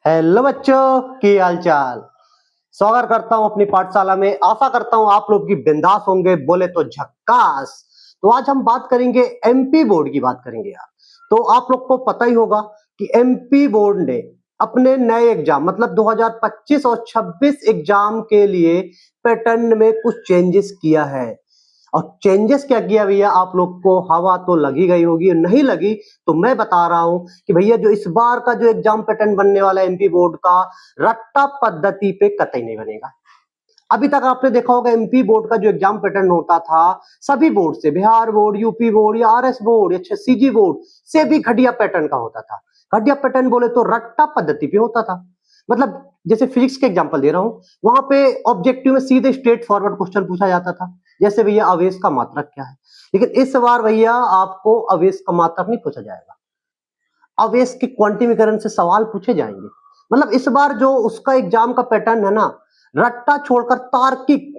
Hello बच्चों, की हाल चाल। स्वागत करता हूं अपनी पाठशाला में। आशा करता हूं आप लोग की बिंदास होंगे, बोले तो झक्कास। तो आज हम बात करेंगे एमपी बोर्ड की बात करेंगे यार। तो आप लोग को पता ही होगा कि एमपी बोर्ड ने अपने नए एग्जाम मतलब 2025 और 26 एग्जाम के लिए पैटर्न में कुछ चेंजेस किया है। और चेंजेस क्या किया भैया, आप लोग को हवा तो लगी गई होगी, नहीं लगी तो मैं बता रहा हूं कि भैया जो इस बार का जो एग्जाम पैटर्न बनने वाला है एमपी बोर्ड का, रट्टा पद्धति पे कतई नहीं बनेगा। अभी तक आपने देखा होगा एमपी बोर्ड का जो एग्जाम पैटर्न होता था, सभी बोर्ड से, बिहार बोर्ड, यूपी बोर्ड या आरएस बोर्ड या सीजी बोर्ड से भी घटिया पैटर्न का होता था। घटिया पैटर्न बोले तो रट्टा पद्धति पे होता था। मतलब जैसे फिजिक्स के एग्जांपल दे रहा हूं, वहां पे ऑब्जेक्टिव में सीधे स्ट्रेट फॉरवर्ड क्वेश्चन पूछा जाता था, जैसे भैया आवेश का मात्रक क्या है। लेकिन इस बार भैया आपको आवेश का मात्रक नहीं पूछा जाएगा, आवेश के क्वांटिमीकरण से सवाल पूछे जाएंगे। मतलब इस बार जो उसका एग्जाम का पैटर्न है ना, रट्टा छोड़कर तार्किक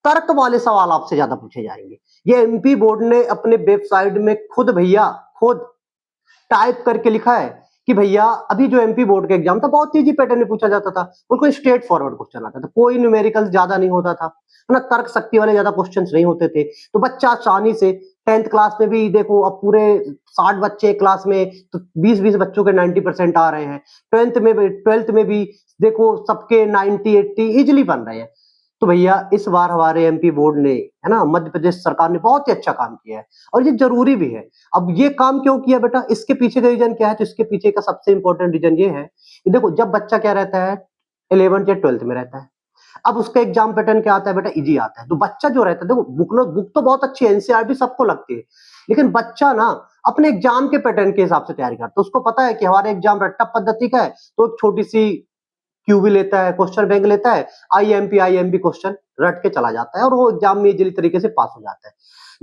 तर्क वाले सवाल आपसे ज्यादा पूछे जाएंगे। ये एमपी बोर्ड ने अपने वेबसाइट में खुद भैया खुद टाइप करके लिखा है कि भैया अभी जो एमपी बोर्ड का एग्जाम था बहुत इजी पैटर्न में पूछा जाता था, बिल्कुल स्ट्रेट फॉरवर्ड क्वेश्चन आता था, कोई न्यूमेरिकल ज्यादा नहीं होता था, है ना, तर्क शक्ति वाले ज्यादा क्वेश्चंस नहीं होते थे। तो बच्चा आसानी से 10th क्लास में भी देखो, अब पूरे 60 बच्चे क्लास में तो 20-20 बच्चों के 90% आ रहे हैं। 12th में भी देखो सबके 90-80 इजिली बन रहे हैं। तो भैया इस बार हमारे एमपी बोर्ड ने, है ना, मध्य प्रदेश सरकार ने बहुत ही अच्छा काम किया है और ये जरूरी भी है। अब ये काम क्यों किया बेटा, इसके पीछे का रीजन क्या है? तो इसके पीछे का सबसे इंपॉर्टेंट रीजन ये है कि देखो जब बच्चा क्या रहता है, 11th या 12th में रहता है, अब उसका एग्जाम पैटर्न क्या आता है बेटा, इजी आता है। तो बच्चा जो रहता है, देखो बुक तो बहुत अच्छी है, एनसीईआरटी सबको लगती है, लेकिन बच्चा ना अपने एग्जाम के पैटर्न के हिसाब से तैयारी करता है। तो उसको पता है कि हमारे एग्जाम रट्टा पद्धति का है, तो एक छोटी सी क्यूबी लेता है, क्वेश्चन बैंक लेता है, आईएमपी क्वेश्चन रट के चला जाता है और वो एग्जाम में इजीली तरीके से पास हो जाता है।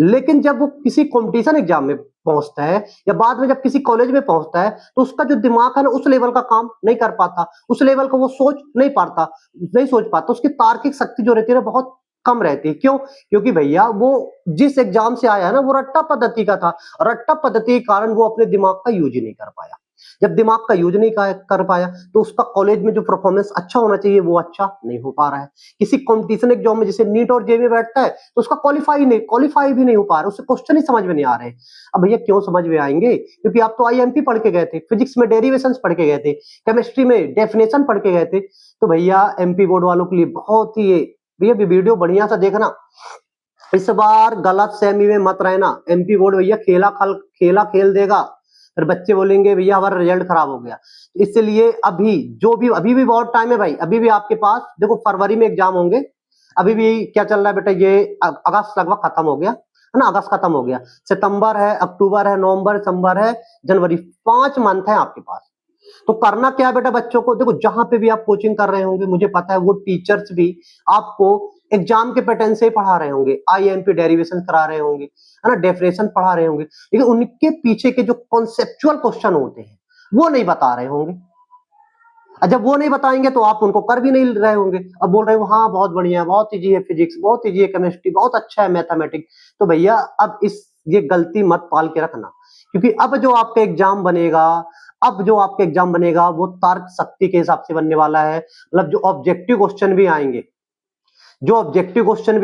लेकिन जब वो किसी कंपटीशन एग्जाम में पहुंचता है या बाद में जब किसी कॉलेज में पहुंचता है, तो उसका जो दिमाग है ना उस लेवल का काम नहीं कर पाता, उस लेवल का वो सोच नहीं पाता, उसकी तार्किक शक्ति जो रहती है ना बहुत कम रहती है। क्यों? क्योंकि भैया वो जिस एग्जाम से आया है ना वो रट्टा पद्धति का था, रट्टा पद्धति के कारण वो अपने दिमाग का यूज ही नहीं कर पाया। जब दिमाग का यूज नहीं कर पाया तो उसका कॉलेज में जो परफॉर्मेंस अच्छा होना चाहिए वो अच्छा नहीं हो पा रहा है। किसी कंपटीशन एग्जाम में जैसे नीट और जेईई में बैठता है तो उसका क्वालिफाई भी नहीं हो पा रहा, उससे क्वेश्चन ही समझ में नहीं आ रहे। अब भैया क्यों समझ में आएंगे? क्योंकि आप तो आईएमपी पढ़ के गए थे, फिजिक्स में डेरिवेशंस पढ़ के गए थे, केमिस्ट्री में डेफिनेशन पढ़ के गए थे। तो भैया एमपी बोर्ड वालों के लिए बहुत ही, भैया वीडियो बढ़िया सा देखना, इस बार गलत सेमी में मत रहना। एमपी बोर्ड भैया खेला खेल देगा, फिर बच्चे बोलेंगे भैया हमारा रिजल्ट खराब हो गया। इसलिए अभी भी बहुत टाइम है भाई, अभी भी आपके पास देखो फरवरी में एग्जाम होंगे, अभी भी क्या चल रहा है बेटा, ये अगस्त लगभग खत्म हो गया है ना, अगस्त खत्म हो गया, सितंबर है, अक्टूबर है, नवंबर, दिसंबर है, जनवरी, 5 मंथ है आपके पास। तो करना क्या है बेटा, बच्चों को देखो जहां पे भी आप कोचिंग कर रहे होंगे, मुझे पता है वो टीचर्स भी आपको एग्जाम के पैटर्न से ही पढ़ा रहे होंगे, आईएमपी डेरिवेशन करा रहे होंगे, है ना, डेफिनेशन पढ़ा रहे होंगे, लेकिन उनके पीछे के जो कॉन्सेप्चुअल क्वेश्चन होते हैं वो नहीं बता रहे होंगे। और जब वो नहीं बताएंगे तो आप उनको कर भी नहीं रहे होंगे, अब बोल रहे हो हाँ बहुत बढ़िया है, बहुत इजी है फिजिक्स, बहुत इजी है केमिस्ट्री, बहुत अच्छा है मैथमेटिक्स। तो भैया अब ये गलती मत पाल के रखना, क्योंकि अब जो आपका एग्जाम बनेगा वो तर्क शक्ति के हिसाब से बनने वाला है। मतलब जो ऑब्जेक्टिव क्वेश्चन भी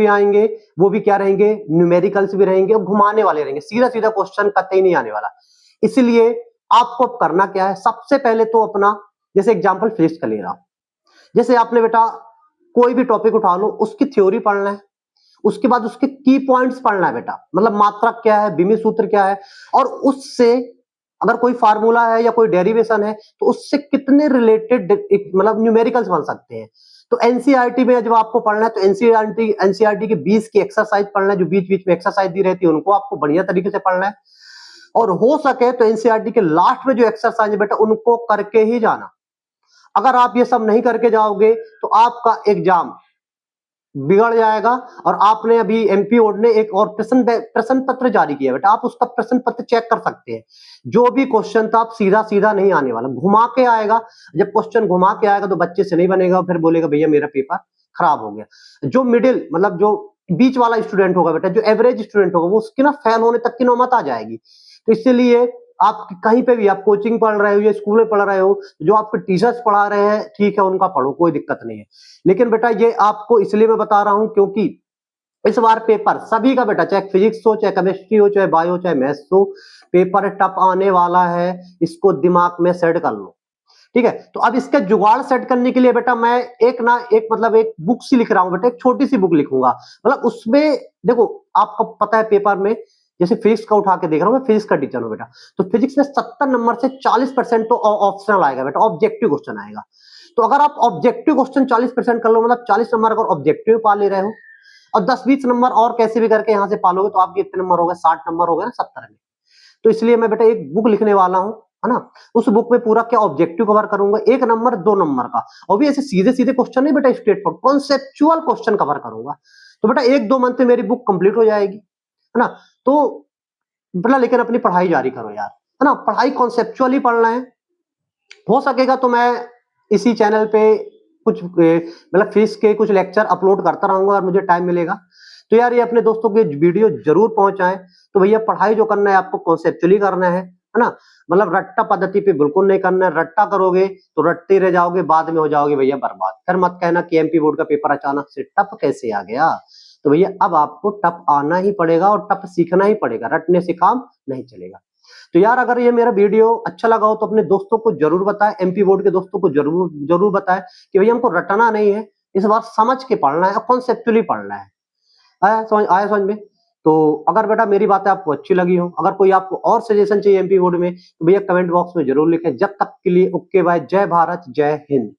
आएंगे वो भी क्या रहेंगे, न्यूमेरिकल्स भी रहेंगे और घुमाने वाले रहेंगे, सीधा सीधा क्वेश्चन कतई नहीं आने वाला। इसलिए आपको अब करना क्या है, सबसे पहले तो अपना, जैसे एग्जांपल फिजिक्स का ले रहा हूं, जैसे आपने बेटा कोई भी टॉपिक उठा लो, उसकी थ्योरी पढ़ना है, उसके बाद उसके की पॉइंट्स पढ़ना है बेटा, मतलब मात्रक क्या है, विमीय सूत्र क्या है, और उससे अगर कोई फार्मूला है या कोई डेरिवेशन है तो उससे कितने रिलेटेड मतलब न्यूमेरिकल्स बन सकते हैं। तो एनसीईआरटी में जब आपको पढ़ना है तो एनसीईआरटी के 20 की एक्सरसाइज पढ़ना है, जो बीच बीच में एक्सरसाइज दी रहती है उनको आपको बढ़िया तरीके से पढ़ना है, और हो सके तो एनसीईआरटी के लास्ट में जो एक्सरसाइज है बेटा उनको करके ही जाना। अगर आप ये सब नहीं करके जाओगे तो आपका एग्जाम बिगड़ जाएगा। और आपने अभी एमपी बोर्ड ने एक और प्रश्न पत्र जारी किया बेटा, आप उसका प्रश्न पत्र चेक कर सकते हैं। जो भी क्वेश्चन था आप सीधा सीधा नहीं आने वाला, घुमा के आएगा। जब क्वेश्चन घुमा के आएगा तो बच्चे से नहीं बनेगा, फिर बोलेगा भैया मेरा पेपर खराब हो गया। जो मिडिल मतलब जो बीच वाला स्टूडेंट होगा बेटा, जो एवरेज स्टूडेंट होगा, वो उसकी ना फेल होने तक की नौबत आ जाएगी। तो इसलिए आप कहीं पे भी आप कोचिंग पढ़ रहे हो या स्कूल में पढ़ रहे हो, जो आपके टीचर्स पढ़ा रहे हैं ठीक है उनका पढ़ो, कोई दिक्कत नहीं है। लेकिन बेटा ये आपको इसलिए मैं बता रहा हूं क्योंकि इस बार पेपर सभी का बेटा, चाहे फिजिक्स हो, चाहे केमिस्ट्री हो, चाहे बायो, चाहे मैथ्स हो, पेपर टफ आने वाला है, इसको दिमाग में सेट कर लो। ठीक है, तो अब इसका जुगाड़ सेट करने के लिए बेटा मैं एक ना एक मतलब एक बुक सी लिख रहा हूं बेटा, एक छोटी सी बुक लिखूंगा। मतलब उसमें देखो, आपको पता है पेपर में जैसे फिजिक्स का उठा के देख रहा हूं, मैं फिजिक्स का टीचर हूं बेटा, तो फिजिक्स में 70 नंबर से 40% तो ऑप्शनल आएगा बेटा, ऑब्जेक्टिव क्वेश्चन आएगा। तो अगर आप ऑब्जेक्टिव क्वेश्चन 40% कर लो, मतलब 40 नंबर अगर ऑब्जेक्टिव पा ले रहे हो, और 10-20 नंबर और कैसे भी करके यहां से पालोगे, तो आपके इतने नंबर हो गए, 60 नंबर हो गए ना 70 में। तो इसलिए मैं बेटा एक बुक लिखने वाला हूं, है ना। उस बुक में पूरा क्या ऑब्जेक्टिव कवर करूंगा, 1 नंबर 2 नंबर का, और भी ऐसे सीधे सीधे क्वेश्चन नहीं बेटा, straight forward conceptual question cover करूंगा। तो बेटा 1-2 मंथ में मेरी बुक कंप्लीट हो जाएगी, है ना। तो बेटा लेकिन अपनी पढ़ाई जारी करो यार, है ना, पढ़ाई कॉन्सेप्चुअली पढ़ना है। हो सकेगा तो मैं इसी चैनल पे कुछ मतलब फिजिक्स के कुछ लेक्चर अपलोड करता रहूंगा और मुझे टाइम मिलेगा। तो यार ये अपने दोस्तों के वीडियो जरूर पहुंचाएं। तो भैया पढ़ाई जो करना है आपको कॉन्सेप्चुअली करना है ना। मतलब रट्टा पद्धति पे बिल्कुल नहीं करना है, रट्टा करोगे तो रटते रह जाओगे, बाद में हो जाओगे भैया बर्बाद। फिर मत कहना कि एमपी बोर्ड का पेपर अचानक से टफ कैसे आ गया। तो भैया अब आपको टफ आना ही पड़ेगा और टफ सीखना ही पड़ेगा, रटने से काम नहीं चलेगा। तो यार अगर ये मेरा वीडियो अच्छा लगा हो तो अपने दोस्तों को जरूर बताएं, एमपी बोर्ड के दोस्तों को जरूर जरूर बताएं कि भैया हमको रटना नहीं है, इस बार समझ के पढ़ना है और कॉन्सेप्चुअली पढ़ना है। आया समझ में। तो अगर बेटा मेरी बातें आपको अच्छी लगी हो, अगर कोई आपको और सजेशन चाहिए एमपी बोर्ड में, तो भैया कमेंट बॉक्स में जरूर लिखें। जब तक के लिए ओके बाय, जय भारत जय हिंद।